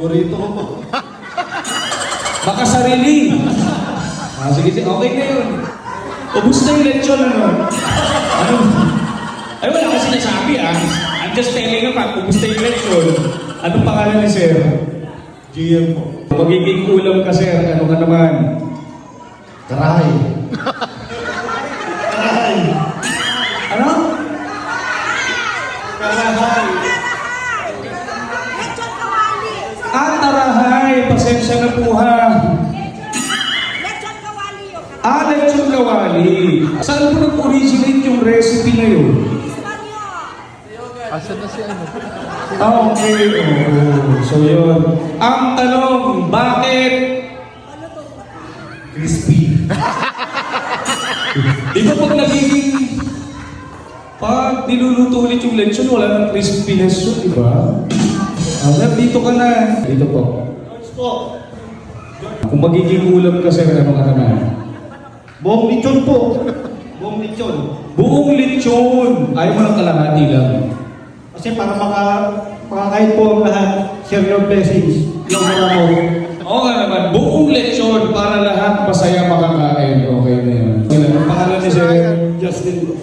Paborito ko po. Baka sarili. Sige, okay na yun. Ubus na yung lechon, ano? Ano? Ay, wala kasi sinasabi, ah. I'm just telling you, ubus na yung lechon. Anong pangalan ni Sir? GM po. Magiging ulam ka, Sir. Ano ka naman? Karahay. Karahay. Ano? Karahay. Tarahay. Pasensya na po, ha. Lechon kawali. Saan po nag-originate yung recipe na yun? Asa na si ano? Okay. Oh, so yun. Ang tanong, bakit? Crispy. Di ba pag nagiging... Pag niluluto ulit yung lechon, wala nang crispiness yun, di ba? Sir, dito ka na. Dito po. Kung magiging ulam ka, sir, ano ka naman? Buong lechon po. Buong lechon. Buong lechon! Ayaw mo ng kalahati lang. Kasi para makakain po ang lahat, share your blessings. Yung mga mo. Oo nga naman, buong lechon para lahat masaya makakain. Okay na yun. Ang pangalan ni sir? Justin po.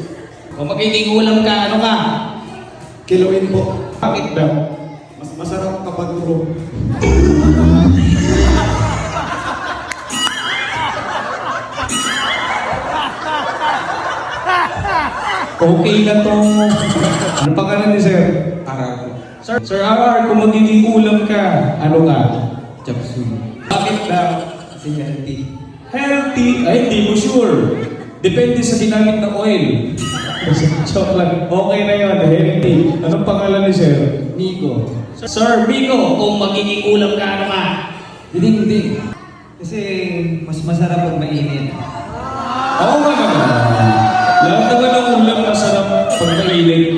Kung magiging ulam ka, ano ka? Kilawin po. Bakit daw? Mas masarap kapag puro. Okay na to. Ano pangalan ni sir? Aral. Sir Arar, kung magiging ulam ka, ano ka? Chapsuy. Bakit daw? Kasi healthy. Healthy? Ay, hindi mo sure. Depende sa ginamit na oil. Joke lang. Okay na yun, healthy. Anong pangalan ni sir? Nico. Sir Miko, kung magiging ulam ka, ano ka? Hindi. Kasi mas masarap pag mainit. Oo nga naman. Lahat naman ng ulam masarap pag nailit.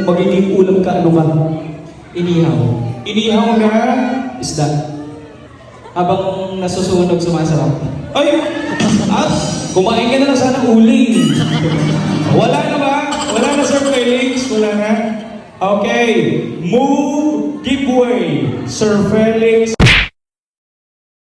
Magiging ulam ka, ano ka? Inihaw. Inihaw na Isda. Habang nasusunog, sumasarap. ay! Kumain ka na lang sana uling. Wala na ba? Wala na, Sir Felix? Wala na? Okay. Move, give way. Sir Felix.